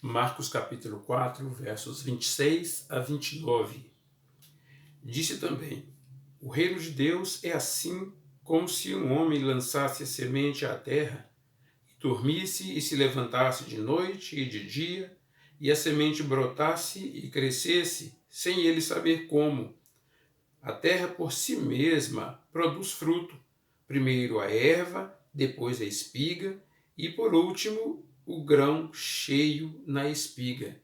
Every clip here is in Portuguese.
Marcos capítulo 4, versos 26 a 29. Disse também: o reino de Deus é assim como se um homem lançasse a semente à terra, e dormisse e se levantasse de noite e de dia, e a semente brotasse e crescesse, sem ele saber como. A terra por si mesma produz fruto, primeiro a erva, depois a espiga, e por último o grão cheio na espiga.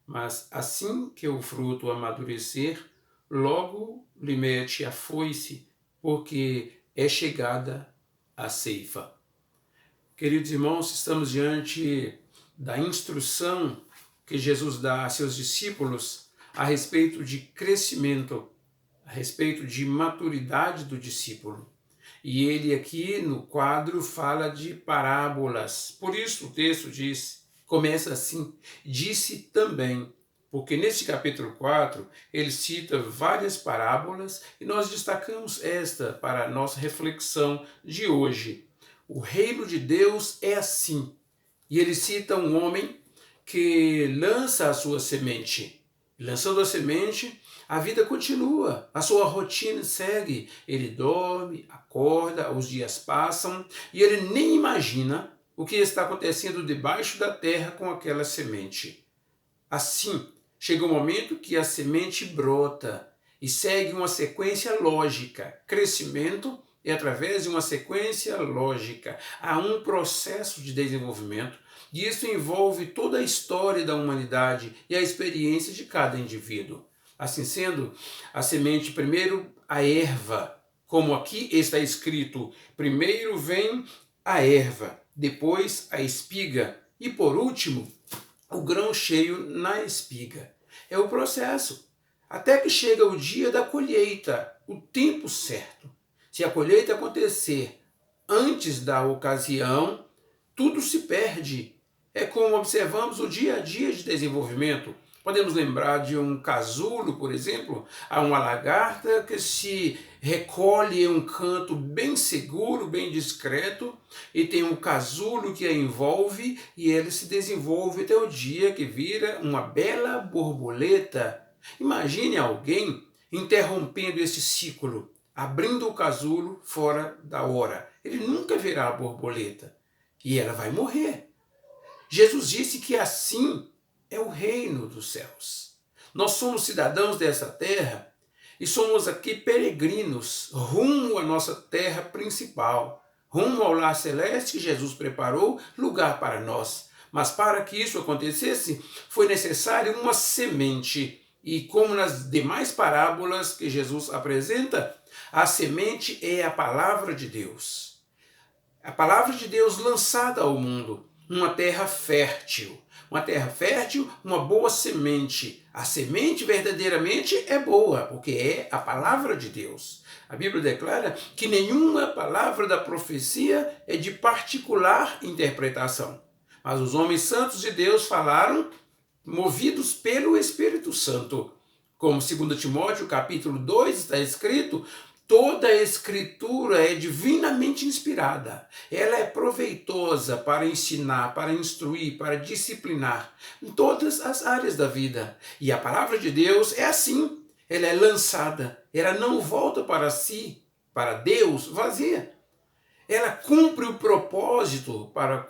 Mas assim que o fruto amadurecer, logo lhe mete a foice, porque é chegada a ceifa. Queridos irmãos, estamos diante da instrução que Jesus dá a seus discípulos a respeito de crescimento, a respeito de maturidade do discípulo. E ele aqui no quadro fala de parábolas. Por isso o texto começa assim: disse também, porque neste capítulo 4 ele cita várias parábolas e nós destacamos esta para a nossa reflexão de hoje. O reino de Deus é assim. E ele cita um homem que lança a sua semente. Lançando a semente, a vida continua, a sua rotina segue. Ele dorme, acorda, os dias passam e ele nem imagina o que está acontecendo debaixo da terra com aquela semente. Assim, chega o momento que a semente brota e segue uma sequência lógica. Crescimento é através de uma sequência lógica. Há um processo de desenvolvimento e isso envolve toda a história da humanidade e a experiência de cada indivíduo. Assim sendo, a semente, primeiro a erva, como aqui está escrito, primeiro vem a erva, depois a espiga e por último o grão cheio na espiga. É o processo, até que chega o dia da colheita, o tempo certo. Se a colheita acontecer antes da ocasião, tudo se perde. É como observamos o dia a dia de desenvolvimento. Podemos lembrar de um casulo, por exemplo, a uma lagarta que se recolhe em um canto bem seguro, bem discreto, e tem um casulo que a envolve e ele se desenvolve até o dia que vira uma bela borboleta. Imagine alguém interrompendo esse ciclo, abrindo o casulo fora da hora. Ele nunca verá a borboleta e ela vai morrer. Jesus disse que assim é o reino dos céus. Nós somos cidadãos dessa terra e somos aqui peregrinos rumo à nossa terra principal, rumo ao lar celeste que Jesus preparou lugar para nós. Mas para que isso acontecesse, foi necessário uma semente. E como nas demais parábolas que Jesus apresenta, a semente é a palavra de Deus. A palavra de Deus lançada ao mundo. Uma terra fértil, uma boa semente. A semente verdadeiramente é boa, porque é a palavra de Deus. A Bíblia declara que nenhuma palavra da profecia é de particular interpretação. Mas os homens santos de Deus falaram movidos pelo Espírito Santo. Como 2 Timóteo capítulo 2 está escrito, toda a Escritura é divinamente inspirada. Ela é proveitosa para ensinar, para instruir, para disciplinar em todas as áreas da vida. E a palavra de Deus é assim. Ela é lançada. Ela não volta para si, para Deus, vazia. Ela cumpre o propósito para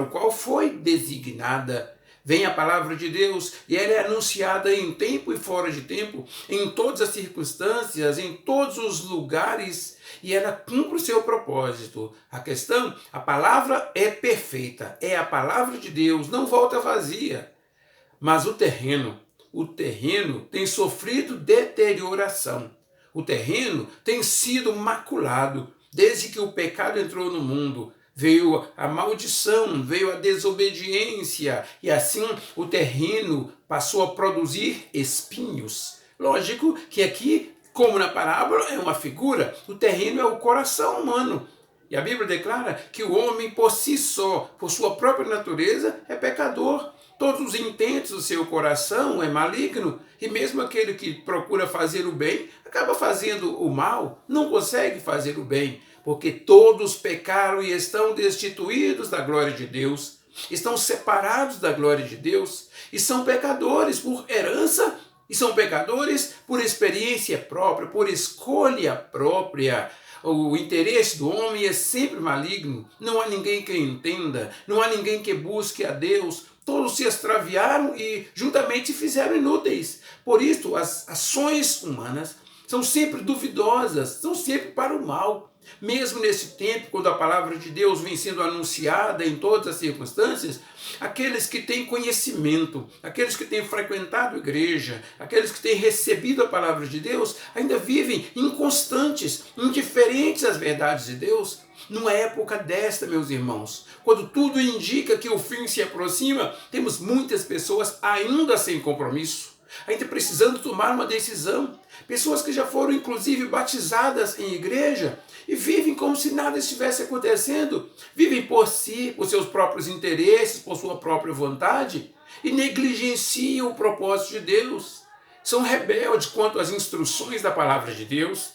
o qual foi designada. Vem a palavra de Deus e ela é anunciada em tempo e fora de tempo, em todas as circunstâncias, em todos os lugares, e ela cumpre o seu propósito. A palavra é perfeita, é a palavra de Deus, não volta vazia. Mas o terreno tem sofrido deterioração. O terreno tem sido maculado desde que o pecado entrou no mundo. Veio a maldição, veio a desobediência, e assim o terreno passou a produzir espinhos. Lógico que aqui, como na parábola, é uma figura, o terreno é o coração humano. E a Bíblia declara que o homem por si só, por sua própria natureza, é pecador. Todos os intentos do seu coração é maligno, e mesmo aquele que procura fazer o bem, acaba fazendo o mal, não consegue fazer o bem, porque todos pecaram e estão destituídos da glória de Deus. estão separados da glória de Deus e são pecadores por herança e são pecadores por experiência própria, por escolha própria. O interesse do homem é sempre maligno, não há ninguém que entenda, não há ninguém que busque a Deus. Todos se extraviaram e juntamente se fizeram inúteis. Por isso, as ações humanas são sempre duvidosas, são sempre para o mal. Mesmo nesse tempo, quando a palavra de Deus vem sendo anunciada em todas as circunstâncias, aqueles que têm conhecimento, aqueles que têm frequentado a igreja, aqueles que têm recebido a palavra de Deus, ainda vivem inconstantes, indiferentes às verdades de Deus. Numa época desta, meus irmãos, quando tudo indica que o fim se aproxima, temos muitas pessoas ainda sem compromisso, ainda precisando tomar uma decisão. Pessoas que já foram inclusive batizadas em igreja e vivem como se nada estivesse acontecendo. Vivem por si, por seus próprios interesses, por sua própria vontade e negligenciam o propósito de Deus. São rebeldes quanto às instruções da palavra de Deus.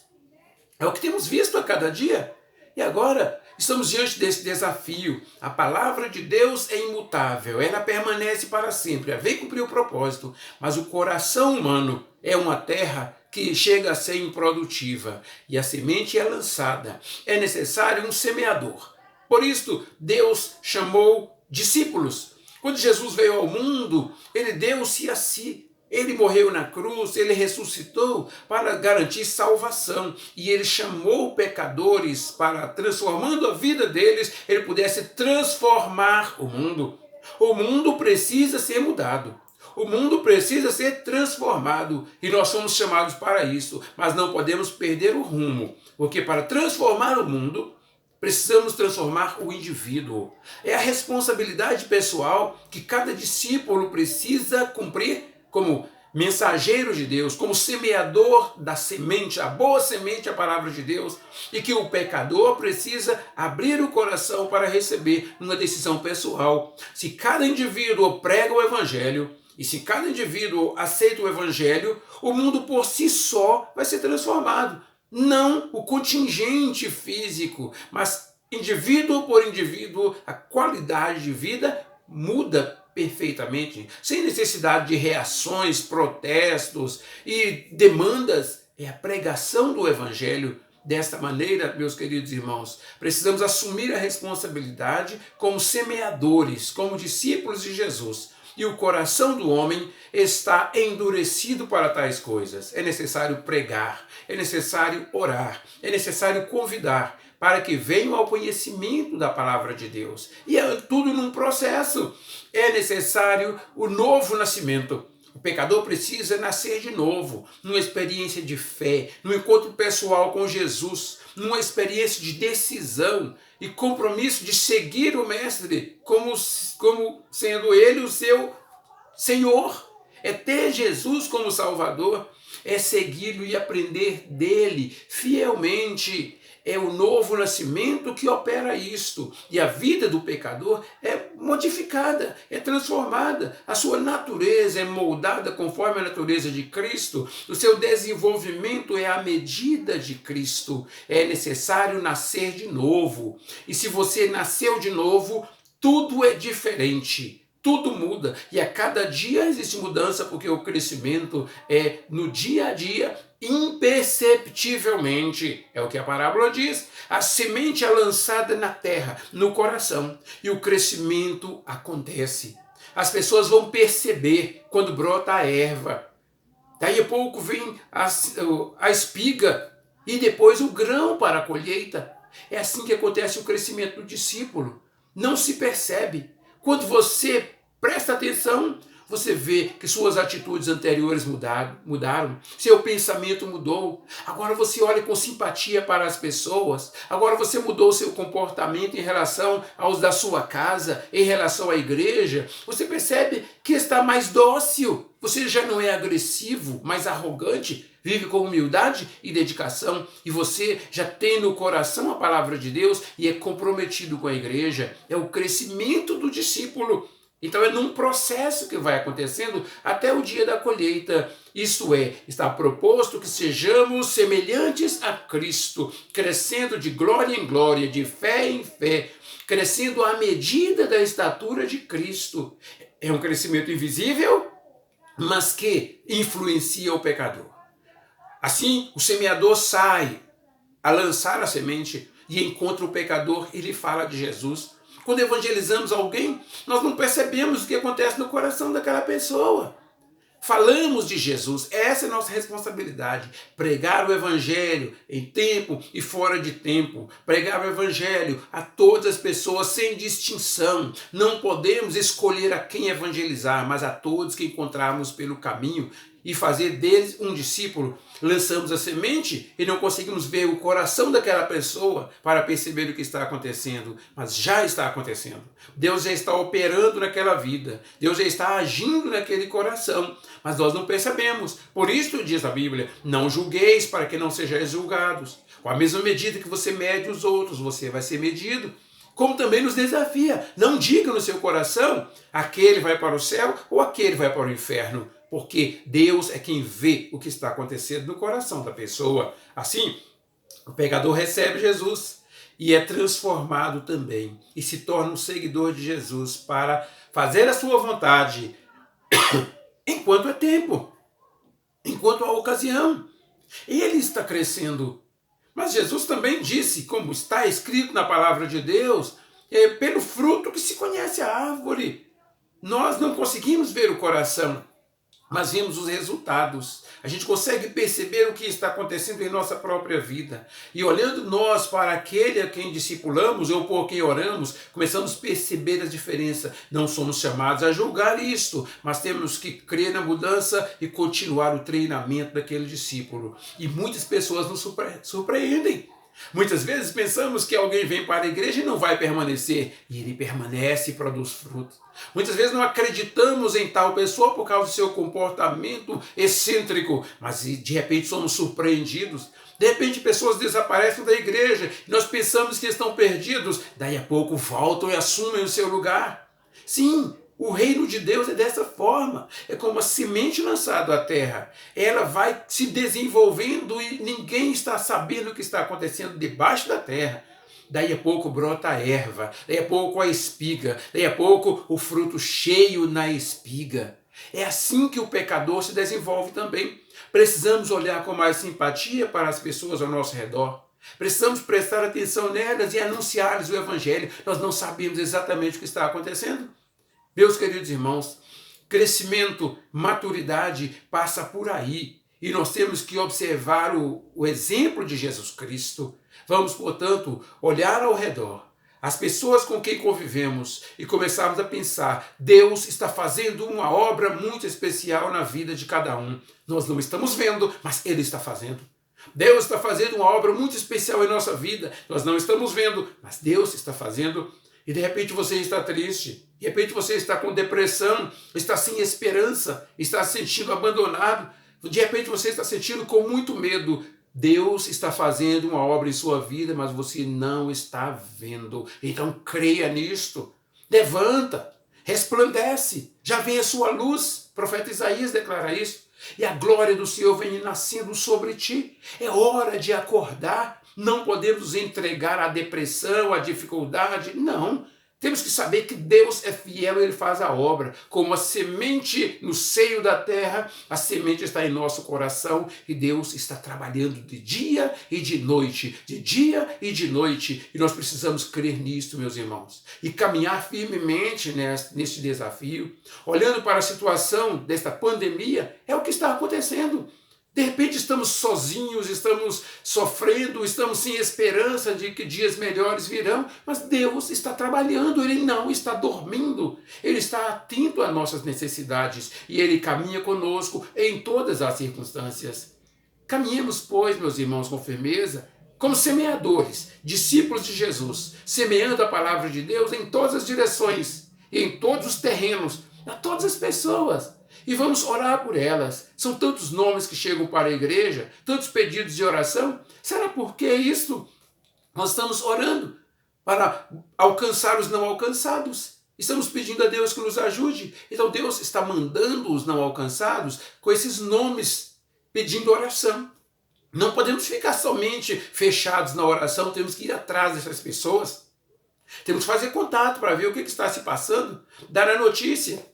É o que temos visto a cada dia. E agora estamos diante desse desafio. A palavra de Deus é imutável, ela permanece para sempre, ela vem cumprir o propósito, mas o coração humano é uma terra que chega a ser improdutiva e a semente é lançada. É necessário um semeador. Por isso, Deus chamou discípulos. Quando Jesus veio ao mundo, ele deu-se a si. Ele morreu na cruz, ele ressuscitou para garantir salvação. E ele chamou pecadores para, transformando a vida deles, ele pudesse transformar o mundo. O mundo precisa ser mudado. O mundo precisa ser transformado. E nós somos chamados para isso. Mas não podemos perder o rumo. Porque para transformar o mundo, precisamos transformar o indivíduo. É a responsabilidade pessoal que cada discípulo precisa cumprir como mensageiro de Deus, como semeador da semente, a boa semente, a palavra de Deus, e que o pecador precisa abrir o coração para receber uma decisão pessoal. Se cada indivíduo prega o evangelho, e se cada indivíduo aceita o evangelho, o mundo por si só vai ser transformado. Não o contingente físico, mas indivíduo por indivíduo, a qualidade de vida muda perfeitamente, sem necessidade de reações, protestos e demandas. É a pregação do evangelho. Desta maneira, meus queridos irmãos, precisamos assumir a responsabilidade como semeadores, como discípulos de Jesus. E o coração do homem está endurecido para tais coisas. É necessário pregar, é necessário orar, é necessário convidar para que venham ao conhecimento da palavra de Deus. E é tudo num processo. É necessário o novo nascimento. O pecador precisa nascer de novo, numa experiência de fé, num encontro pessoal com Jesus, numa experiência de decisão e compromisso de seguir o Mestre como sendo Ele o seu Senhor. É ter Jesus como Salvador, é segui-lo e aprender dele fielmente. É o novo nascimento que opera isto. E a vida do pecador é modificada, é transformada. A sua natureza é moldada conforme a natureza de Cristo. O seu desenvolvimento é à medida de Cristo. É necessário nascer de novo. E se você nasceu de novo, tudo é diferente. Tudo muda. E a cada dia existe mudança, porque o crescimento é no dia a dia, imperceptivelmente. É o que a parábola diz. A semente é lançada na terra, no coração, e o crescimento acontece. As pessoas vão perceber quando brota a erva. Daí a pouco vem a espiga e depois o grão para a colheita. É assim que acontece o crescimento do discípulo. Não se percebe. Quando você presta atenção, você vê que suas atitudes anteriores mudaram, seu pensamento mudou. Agora você olha com simpatia para as pessoas. Agora você mudou seu comportamento em relação aos da sua casa, em relação à igreja. Você percebe que está mais dócil. Você já não é agressivo, mais arrogante. Vive com humildade e dedicação. E você já tem no coração a palavra de Deus e é comprometido com a igreja. É o crescimento do discípulo. Então é num processo que vai acontecendo até o dia da colheita. Isto é, está proposto que sejamos semelhantes a Cristo, crescendo de glória em glória, de fé em fé, crescendo à medida da estatura de Cristo. É um crescimento invisível, mas que influencia o pecador. Assim, o semeador sai a lançar a semente e encontra o pecador e lhe fala de Jesus. Quando evangelizamos alguém, nós não percebemos o que acontece no coração daquela pessoa. Falamos de Jesus, essa é a nossa responsabilidade. Pregar o evangelho em tempo e fora de tempo. Pregar o evangelho a todas as pessoas sem distinção. Não podemos escolher a quem evangelizar, mas a todos que encontrarmos pelo caminho e fazer deles um discípulo. Lançamos a semente e não conseguimos ver o coração daquela pessoa para perceber o que está acontecendo, mas já está acontecendo. Deus já está operando naquela vida, Deus já está agindo naquele coração, mas nós não percebemos. Por isso diz a Bíblia, não julgueis para que não sejais julgados. Com a mesma medida que você mede os outros, você vai ser medido. Como também nos desafia, não diga no seu coração, aquele vai para o céu ou aquele vai para o inferno. Porque Deus é quem vê o que está acontecendo no coração da pessoa. Assim, o pecador recebe Jesus e é transformado também e se torna um seguidor de Jesus para fazer a sua vontade enquanto é tempo, enquanto há ocasião. Ele está crescendo. Mas Jesus também disse, como está escrito na palavra de Deus, pelo fruto que se conhece a árvore. Nós não conseguimos ver o coração, mas vimos os resultados. A gente consegue perceber o que está acontecendo em nossa própria vida. E olhando nós para aquele a quem discipulamos ou por quem oramos, começamos a perceber a diferença. Não somos chamados a julgar isto, mas temos que crer na mudança e continuar o treinamento daquele discípulo. E muitas pessoas nos surpreendem. Muitas vezes pensamos que alguém vem para a igreja e não vai permanecer, e ele permanece e produz frutos. Muitas vezes não acreditamos em tal pessoa por causa do seu comportamento excêntrico, mas de repente somos surpreendidos. De repente pessoas desaparecem da igreja e nós pensamos que estão perdidos, daí a pouco voltam e assumem o seu lugar. Sim, o reino de Deus é dessa forma, é como a semente lançada à terra, ela vai se desenvolvendo e ninguém está sabendo o que está acontecendo debaixo da terra. Daí a pouco brota a erva, daí a pouco a espiga, daí a pouco o fruto cheio na espiga. É assim que o pecador se desenvolve também. Precisamos olhar com mais simpatia para as pessoas ao nosso redor. Precisamos prestar atenção nelas e anunciar-lhes o evangelho. Nós não sabemos exatamente o que está acontecendo. Meus queridos irmãos, crescimento, maturidade passa por aí. E nós temos que observar o exemplo de Jesus Cristo. Vamos, portanto, olhar ao redor, as pessoas com quem convivemos e começarmos a pensar, Deus está fazendo uma obra muito especial na vida de cada um. Nós não estamos vendo, mas Ele está fazendo. Deus está fazendo uma obra muito especial em nossa vida. Nós não estamos vendo, mas Deus está fazendo. E de repente você está triste, de repente você está com depressão, está sem esperança, está se sentindo abandonado, de repente você está sentindo com muito medo. Deus está fazendo uma obra em sua vida, mas você não está vendo. Então creia nisto. Levanta, resplandece, já vem a sua luz. O profeta Isaías declara isso. E a glória do Senhor vem nascendo sobre ti. É hora de acordar. Não podemos entregar à depressão, à dificuldade. Não. Temos que saber que Deus é fiel e Ele faz a obra. Como a semente no seio da terra, a semente está em nosso coração e Deus está trabalhando de dia e de noite. De dia e de noite. E nós precisamos crer nisto, meus irmãos. E caminhar firmemente neste desafio. Olhando para a situação desta pandemia, é o que está acontecendo. De repente estamos sozinhos, estamos sofrendo, estamos sem esperança de que dias melhores virão, mas Deus está trabalhando, Ele não está dormindo, Ele está atento às nossas necessidades e Ele caminha conosco em todas as circunstâncias. Caminhemos, pois, meus irmãos, com firmeza, como semeadores, discípulos de Jesus, semeando a palavra de Deus em todas as direções, em todos os terrenos, a todas as pessoas. E vamos orar por elas. São tantos nomes que chegam para a igreja, tantos pedidos de oração. Será por que isso? Nós estamos orando para alcançar os não alcançados. Estamos pedindo a Deus que nos ajude. Então Deus está mandando os não alcançados com esses nomes, pedindo oração. Não podemos ficar somente fechados na oração, temos que ir atrás dessas pessoas. Temos que fazer contato para ver o que está se passando, dar a notícia.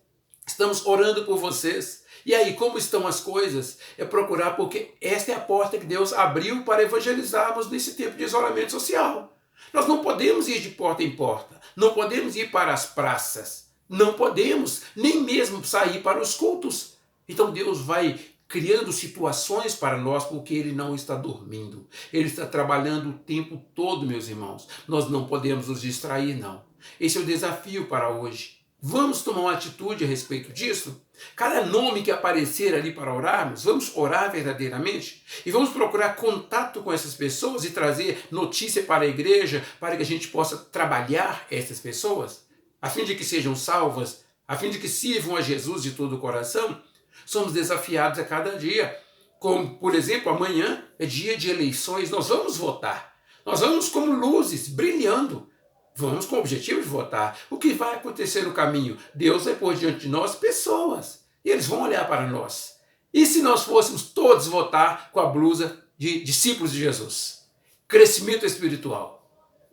Estamos orando por vocês. E aí, como estão as coisas? É procurar, porque esta é a porta que Deus abriu para evangelizarmos nesse tempo de isolamento social. Nós não podemos ir de porta em porta, não podemos ir para as praças, não podemos nem mesmo sair para os cultos. Então Deus vai criando situações para nós, porque Ele não está dormindo. Ele está trabalhando o tempo todo, meus irmãos. Nós não podemos nos distrair, não. Esse é o desafio para hoje. Vamos tomar uma atitude a respeito disso? Cada nome que aparecer ali para orarmos, vamos orar verdadeiramente? E vamos procurar contato com essas pessoas e trazer notícia para a igreja, para que a gente possa trabalhar essas pessoas, a fim de que sejam salvas, a fim de que sirvam a Jesus de todo o coração? Somos desafiados a cada dia. Como, por exemplo, amanhã é dia de eleições, nós vamos votar. Nós vamos como luzes, brilhando. Vamos com o objetivo de votar. O que vai acontecer no caminho? Deus vai pôr diante de nós pessoas. E eles vão olhar para nós. E se nós fôssemos todos votar com a blusa de discípulos de Jesus? Crescimento espiritual.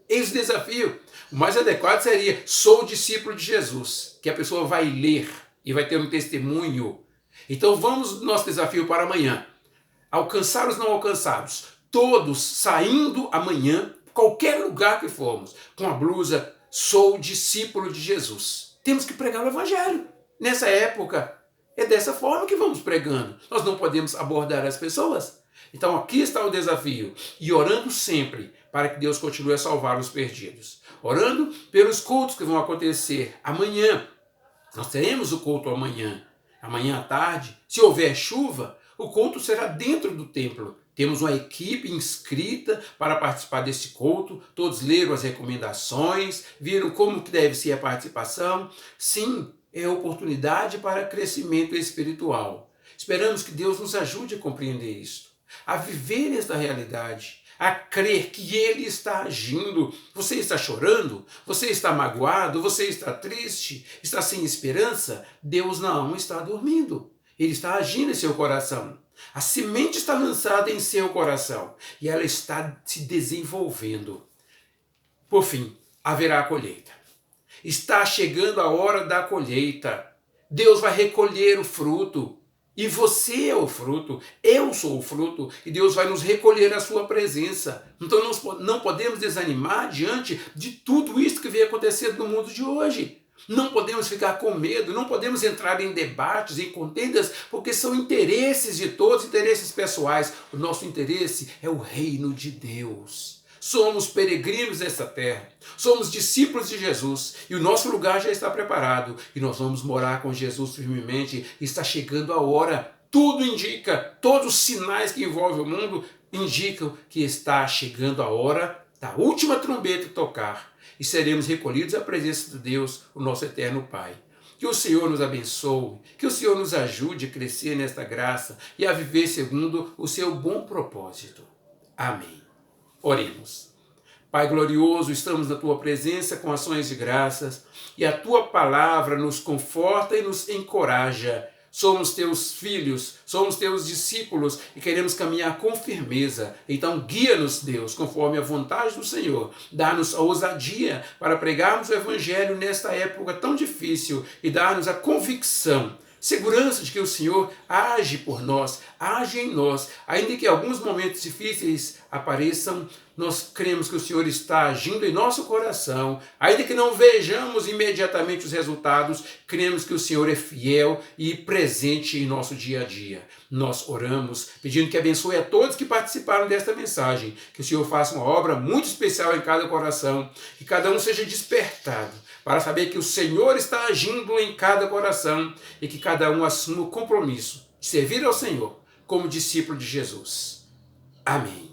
Eis o desafio. O mais adequado seria: sou discípulo de Jesus. Que a pessoa vai ler e vai ter um testemunho. Então vamos no nosso desafio para amanhã. Alcançar os não alcançados. Todos saindo amanhã, qualquer lugar que formos, com a blusa, sou discípulo de Jesus. Temos que pregar o evangelho. Nessa época, é dessa forma que vamos pregando. Nós não podemos abordar as pessoas. Então aqui está o desafio. E orando sempre para que Deus continue a salvar os perdidos. Orando pelos cultos que vão acontecer amanhã. Nós teremos o culto amanhã. Amanhã à tarde, se houver chuva, o culto será dentro do templo. Temos uma equipe inscrita para participar desse culto. Todos leram as recomendações, viram como que deve ser a participação. Sim, é oportunidade para crescimento espiritual. Esperamos que Deus nos ajude a compreender isso, a viver esta realidade, a crer que Ele está agindo. Você está chorando? Você está magoado? Você está triste? Está sem esperança? Deus não está dormindo. Ele está agindo em seu coração. A semente está lançada em seu coração e ela está se desenvolvendo. Por fim, haverá a colheita. Está chegando a hora da colheita. Deus vai recolher o fruto. E você é o fruto, eu sou o fruto, e Deus vai nos recolher à sua presença. Então não podemos desanimar diante de tudo isso que vem acontecendo no mundo de hoje. Não podemos ficar com medo, não podemos entrar em debates, em contendas, porque são interesses de todos, interesses pessoais. O nosso interesse é o reino de Deus. Somos peregrinos nesta terra, somos discípulos de Jesus e o nosso lugar já está preparado e nós vamos morar com Jesus firmemente. Está chegando a hora, tudo indica, todos os sinais que envolvem o mundo indicam que está chegando a hora da última trombeta tocar e seremos recolhidos à presença de Deus, o nosso eterno Pai. Que o Senhor nos abençoe, que o Senhor nos ajude a crescer nesta graça e a viver segundo o seu bom propósito. Amém. Oremos. Pai glorioso, estamos na Tua presença com ações de graças e a Tua palavra nos conforta e nos encoraja. Somos Teus filhos, somos Teus discípulos e queremos caminhar com firmeza. Então guia-nos, Deus, conforme a vontade do Senhor. Dá-nos a ousadia para pregarmos o Evangelho nesta época tão difícil e dar-nos a convicção, segurança de que o Senhor age por nós, age em nós. Ainda que alguns momentos difíceis apareçam, nós cremos que o Senhor está agindo em nosso coração. Ainda que não vejamos imediatamente os resultados, cremos que o Senhor é fiel e presente em nosso dia a dia. Nós oramos pedindo que abençoe a todos que participaram desta mensagem, que o Senhor faça uma obra muito especial em cada coração, que cada um seja despertado para saber que o Senhor está agindo em cada coração e que cada um assuma o compromisso de servir ao Senhor como discípulo de Jesus. Amém.